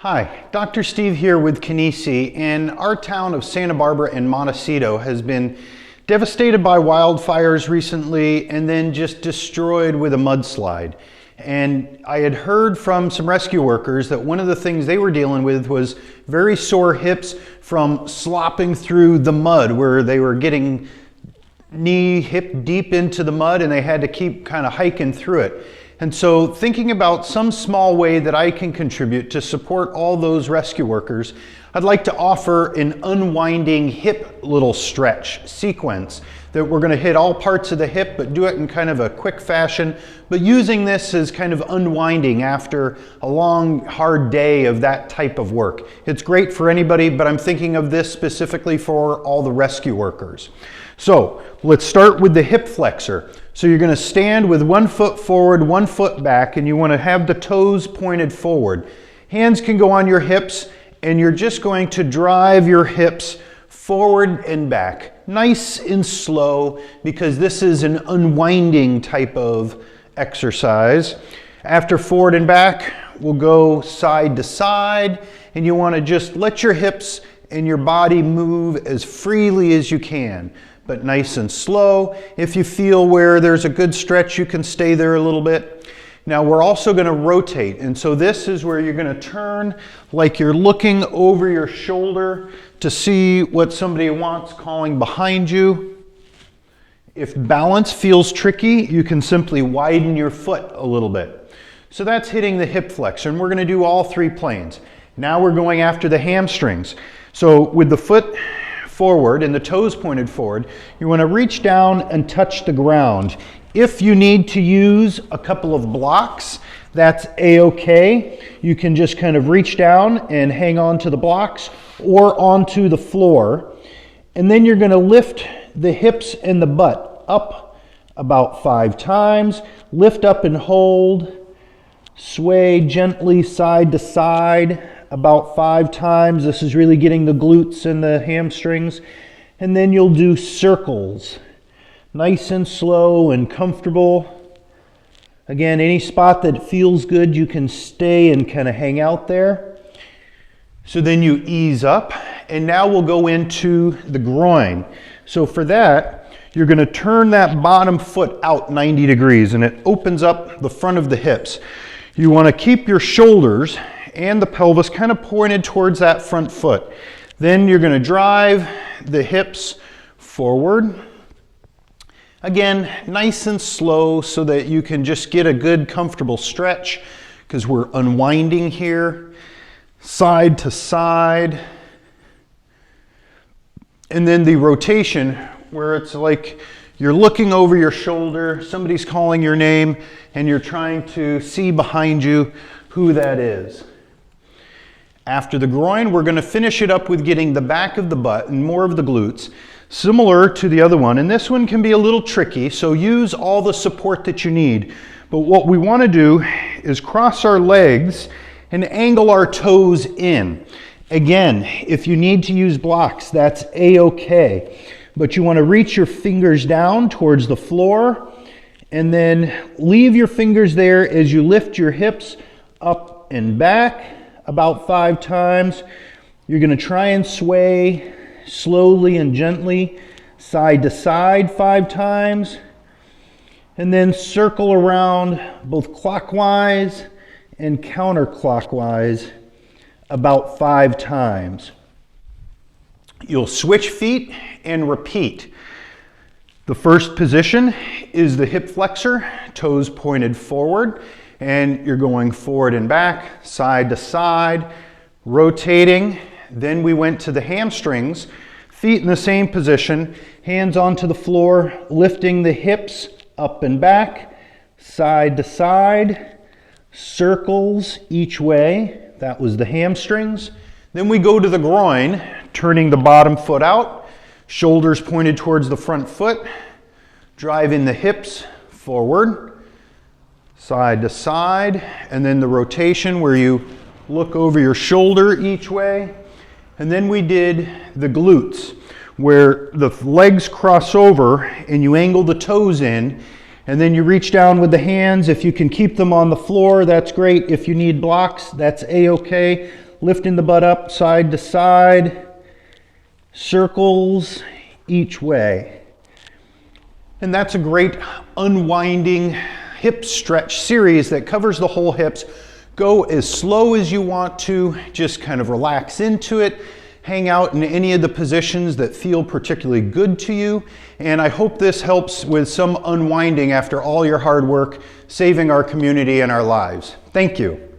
Hi, Dr. Steve here with Kinesi, and our town of Santa Barbara and Montecito has been devastated by wildfires recently and then just destroyed with a mudslide. And I had heard from some rescue workers that one of the things they were dealing with was very sore hips from slopping through the mud, where they were getting knee, hip deep into the mud and they had to keep kind of hiking through it. And so thinking about some small way that I can contribute to support all those rescue workers, I'd like to offer an unwinding hip little stretch sequence that we're going to hit all parts of the hip, but do it in kind of a quick fashion, but using this as kind of unwinding after a long, hard day of that type of work. It's great for anybody, but I'm thinking of this specifically for all the rescue workers. So let's start with the hip flexor. So you're going to stand with 1 foot forward, 1 foot back, and you want to have the toes pointed forward. Hands can go on your hips, and you're just going to drive your hips forward and back. Nice and slow, because this is an unwinding type of exercise. After forward and back, we'll go side to side, and you want to just let your hips and your body move as freely as you can, but nice and slow. If you feel where there's a good stretch, you can stay there a little bit. Now we're also going to rotate, and so this is where you're going to turn like you're looking over your shoulder to see what somebody wants calling behind you. If balance feels tricky, you can simply widen your foot a little bit. So that's hitting the hip flexor, and we're going to do all 3 planes. Now we're going after the hamstrings. So with the foot forward and the toes pointed forward, you want to reach down and touch the ground. If you need to use a couple of blocks, that's a-okay. You can just kind of reach down and hang on to the blocks or onto the floor. And then you're going to lift the hips and the butt up about 5 times. Lift up and hold. Sway gently side to side about 5 times. This is really getting the glutes and the hamstrings. And then you'll do circles. Nice and slow and comfortable. Again, any spot that feels good, you can stay and kind of hang out there. So then you ease up, and now we'll go into the groin. So for that, you're going to turn that bottom foot out 90 degrees, and it opens up the front of the hips. You want to keep your shoulders and the pelvis kind of pointed towards that front foot. Then you're going to drive the hips forward. Again, nice and slow so that you can just get a good comfortable stretch, because we're unwinding here. Side to side. And then the rotation, where it's like you're looking over your shoulder, somebody's calling your name, and you're trying to see behind you who that is. After the groin, we're going to finish it up with getting the back of the butt and more of the glutes, similar to the other one. And this one can be a little tricky, so use all the support that you need. But what we want to do is cross our legs and angle our toes in. Again, if you need to use blocks, that's a-okay. But you want to reach your fingers down towards the floor, and then leave your fingers there as you lift your hips up and back about 5 times. You're going to try and sway slowly and gently side to side 5 times, and then circle around both clockwise and counterclockwise about 5 times. You'll switch feet and repeat. The first position is the hip flexor, toes pointed forward, and you're going forward and back, side to side, rotating. Then we went to the hamstrings, feet in the same position, hands onto the floor, lifting the hips up and back, side to side, circles each way. That was the hamstrings. Then we go to the groin, turning the bottom foot out, shoulders pointed towards the front foot, driving the hips forward, side to side, and then the rotation where you look over your shoulder each way. And then we did the glutes, where the legs cross over and you angle the toes in, and then you reach down with the hands. If you can keep them on the floor, that's great. If you need blocks, that's a-okay. lifting the butt up side to side, circles each way. And that's a great unwinding hip stretch series that covers the whole hips. Go as slow as you want to, just kind of relax into it. Hang out in any of the positions that feel particularly good to you. And I hope this helps with some unwinding after all your hard work, saving our community and our lives. Thank you.